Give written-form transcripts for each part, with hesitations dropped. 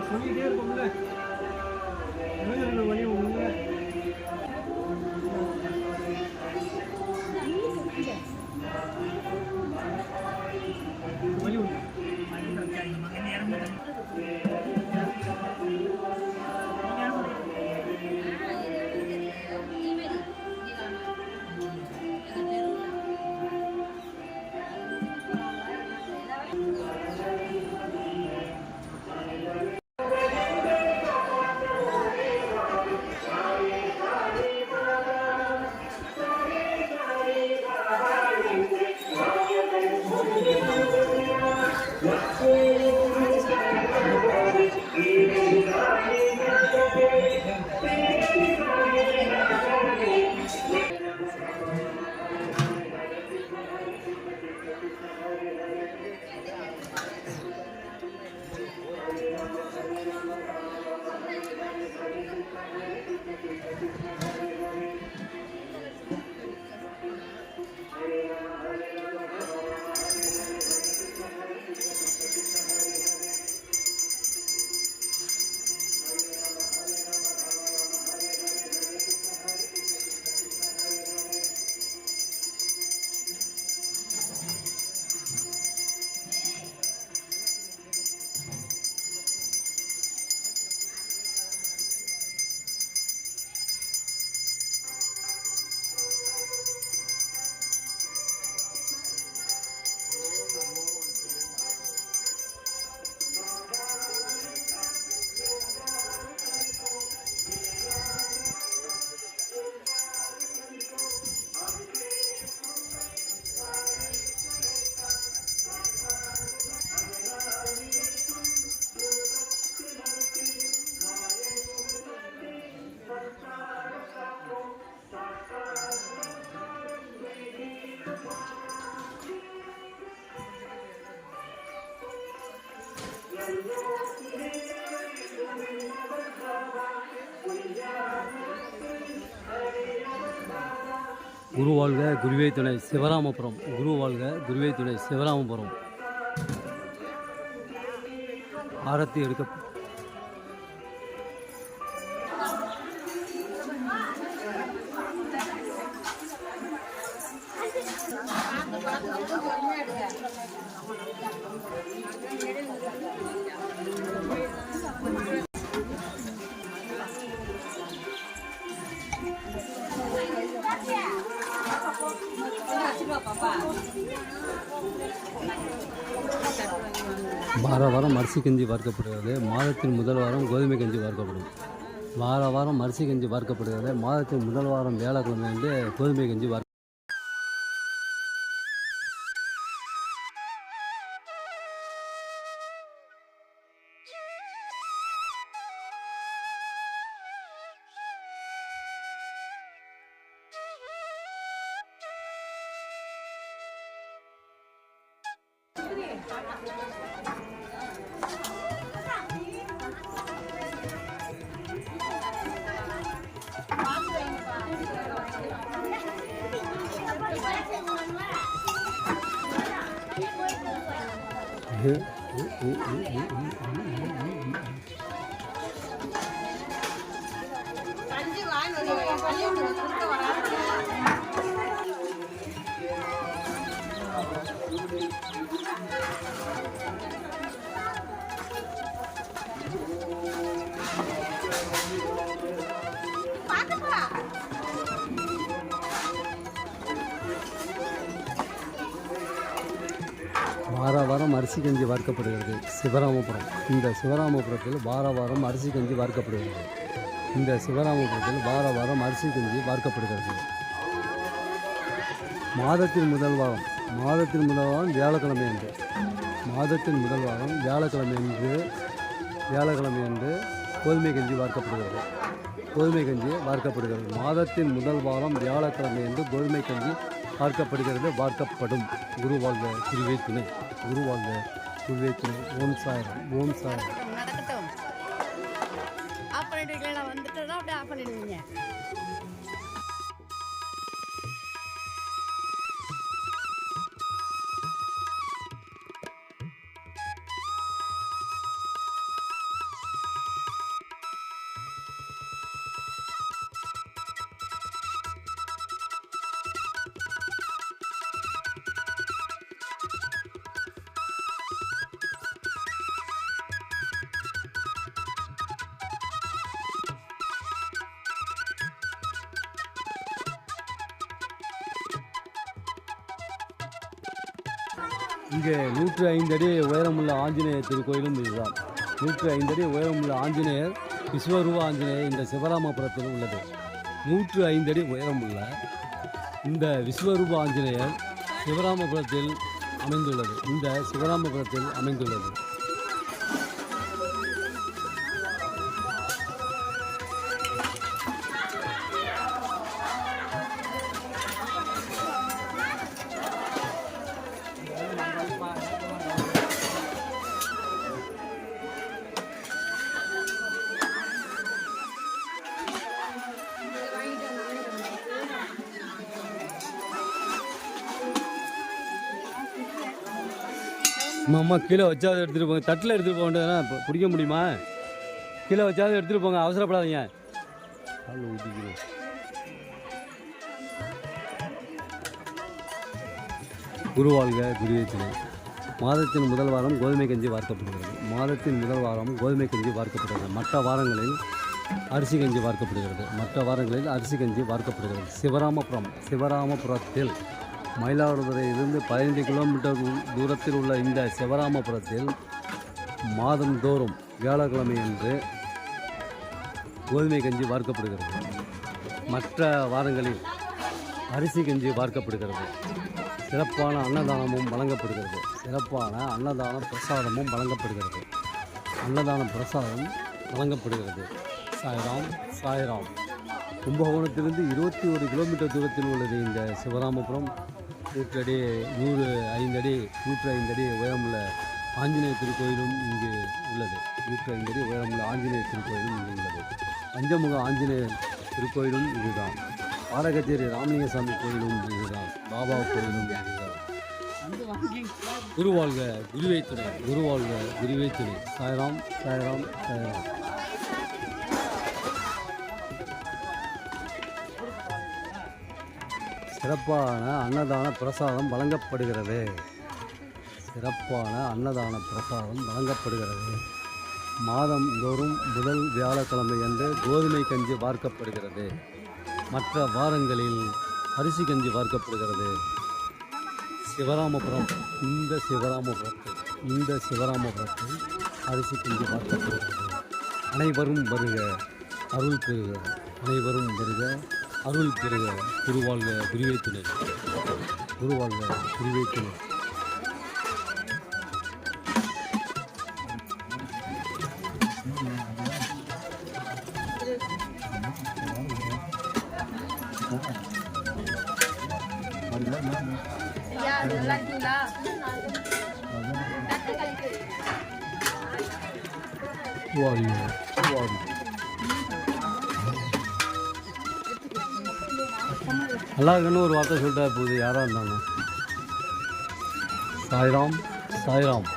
சொல்லிட்டே இருக்கும்ல வழி ஒன்று வழி ஒன்று குரு வாழ்க குருவே துணை சிவராமபுரம். குரு வாழ்க குருவே துணை சிவராமபுரம். ஆரத்தி எடுக்க வார வாரம் அரிசி கஞ்சி பார்க்கப்படுகிறது. மாதத்தின் முதல் வாரம் கோதுமை கஞ்சி பார்க்கப்படும். வார வாரம் அரிசி கஞ்சி பார்க்கப்படுகிறது. மாதத்தின் முதல் வாரம் வியாழக்கிழமை வந்து கோதுமை கஞ்சி பார்க்க வார வாரம் அரிசி கஞ்சி வார்க்கப்படுகிறது சிவராமபுரம். இந்த சிவராமபுரத்தில் வார வாரம் அரிசி கஞ்சி வார்க்கப்படுகிறது. இந்த சிவராமபுரத்தில் வார வாரம் அரிசி கஞ்சி வார்க்கப்படுகிறது. மாதத்தின் முதல் வாரம் வியாழக்கிழமை அன்று வியாழக்கிழமை அன்று கோதுமை கஞ்சி வார்க்கப்படுகிறது. மாதத்தின் முதல் வாரம் வியாழக்கிழமை அன்று கோதுமை கஞ்சி வார்க்கப்படும். குருவாழ்க குருவே துணை. ஓம் சாய்ராம். நடக்கட்டும். ஆஃப் பண்ணிடுவீங்களா? வந்துட்டு அப்படியே ஆஃப் பண்ணிடுவீங்க. இங்கே 105 அடி உயரமுள்ள ஆஞ்சநேயர் திருக்கோயிலும் இதுதான். 105 அடி உயரமுள்ள ஆஞ்சநேயர் விஸ்வரூப ஆஞ்சநேயர் இந்த சிவராமபுரத்தில் உள்ளது. 105 அடி உயரமுள்ள இந்த விஸ்வரூப ஆஞ்சநேயர் சிவராமபுரத்தில் அமைந்துள்ளது. அம்மா கீழே வச்சாவது எடுத்துகிட்டு போங்க. தட்டில் எடுத்துகிட்டு போக வேண்டியதுனா பிடிக்க முடியுமா? கீழே வச்சாவது எடுத்துகிட்டு போங்க, அவசரப்படாதீங்க. ஊற்றிக்கிறோம். குருவாழ்க குருவே துணை. மாதத்தின் முதல் வாரம் கோதுமை கஞ்சி வார்க்கப்படுகிறது. மற்ற வாரங்களில் அரிசி கஞ்சி வார்க்கப்படுகிறது. சிவராமபுரத்தில் மயிலாடுதுறையிலிருந்து 15 கிலோமீட்டர் தூரத்தில் உள்ள இந்த சிவராமபுரத்தில் மாதந்தோறும் வியாழக்கிழமை அன்று கோதுமை கஞ்சி வார்க்கப்படுகிறது. மற்ற வாரங்களில் அரிசி கஞ்சி வார்க்கப்படுகிறது. சிறப்பான அன்னதானமும் வழங்கப்படுகிறது. அன்னதான பிரசாதம் வழங்கப்படுகிறது. சாய்ராம். கும்பகோணத்திலிருந்து 21 கிலோமீட்டர் தூரத்தில் உள்ளது இந்த சிவராமபுரம். 105 அடி உயரமுள்ள ஆஞ்சநேயர் திருக்கோயிலும் இங்கு உள்ளது. பஞ்சமுக ஆஞ்சநேயர் திருக்கோயிலும் இதுதான். பாடகச்சேரி ராமலிங்கசாமி கோயிலும் இதுதான். பாபா கோயிலும் இதுதான். குருவாழ்க குருவே துணை. சாய்ராம். சிறப்பான அன்னதான பிரசாதம் வழங்கப்படுகிறது. மாதந்தோறும் முதல் வியாழக்கிழமை அன்று கோதுமை கஞ்சி வார்க்கப்படுகிறது. மற்ற வாரங்களில் அரிசி கஞ்சி வார்க்கப்படுகிறது. இந்த சிவராமபுரத்தில் அரிசி கஞ்சி வார்க்கப்படுகிறது. அனைவரும் வருக, அருள் பெறுக. குருவாழ்க குருவே துணை. நல்லா இருக்குன்னு ஒரு வார்த்தை சொல்லிட்டா போகுது யாராக இருந்தாலும். சாய்ராம்.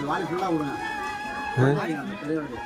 வாலி ஃபுல்லாக விடுங்க. ஆ? வாலி அந்த பெரிய வாலி.